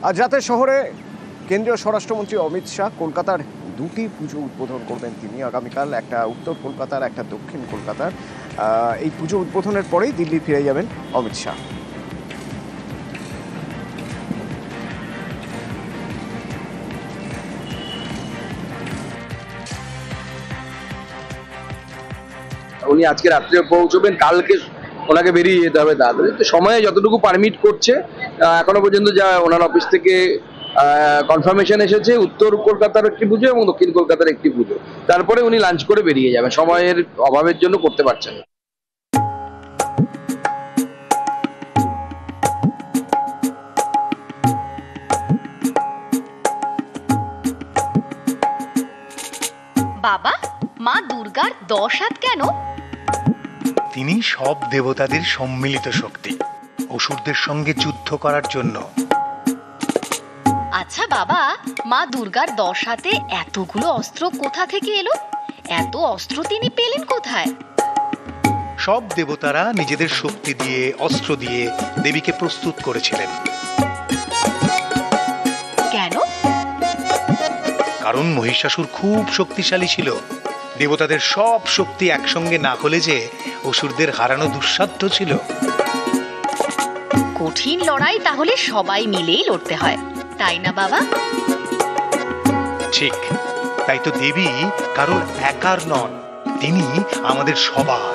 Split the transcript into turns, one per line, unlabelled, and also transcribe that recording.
আজ রাতে শহরে কেন্দ্রীয় স্বরাষ্ট্রমন্ত্রী অমিত শাহ কলকাতার দুটি পুজো উদ্বোধন করবেন তিনি আগামীকাল, একটা উত্তর কলকাতার, একটা দক্ষিণ কলকাতার। এই পুজো উদ্বোধনের পরেই দিল্লি ফিরে যাবেন অমিত শাহ।
উনি আজকে রাত্রে পৌঁছবেন, কালকে ওনাকে বেরিয়ে যেতে হবে তাড়াতাড়ি। তো সময়ে যতটুকু পারমিট করছে, এখনো পর্যন্ত যা ওনার অফিস থেকে কনফার্মেশন এসেছে, উত্তর কলকাতার একটি পুজো এবং দক্ষিণ কলকাতার একটি পুজো, তারপরে উনি লাঞ্চ করে বেরিয়ে যাবেন। সময়ের অভাবের জন্য করতে পারছেন না।
বাবা, মা দুর্গার 10 হাত কেন?
তিনি সব দেবতাদের সম্মিলিত শক্তি, অসুরদের সঙ্গে যুদ্ধ করার জন্য।
আচ্ছা বাবা, মা দুর্গার 10 হাতে এতগুলো অস্ত্র কোথা থেকে এলো? এত অস্ত্র তিনি পেলেন কোথায়?
সব দেবতারা নিজেদের শক্তি দিয়ে, অস্ত্র দিয়ে দেবীকে প্রস্তুত করেছিলেন।
কেন?
কারণ মহিষাসুর খুব শক্তিশালী ছিল। দেবতাদের সব শক্তি একসঙ্গে না হলে যে অসুরদের হারানো দুঃসাধ্য ছিল।
কঠিন লড়াই তাহলে সবাই মিলেই লড়তে হয়, তাই না বাবা?
ঠিক তাই তো দেবী কারোর একার নন, তিনি আমাদের সবার।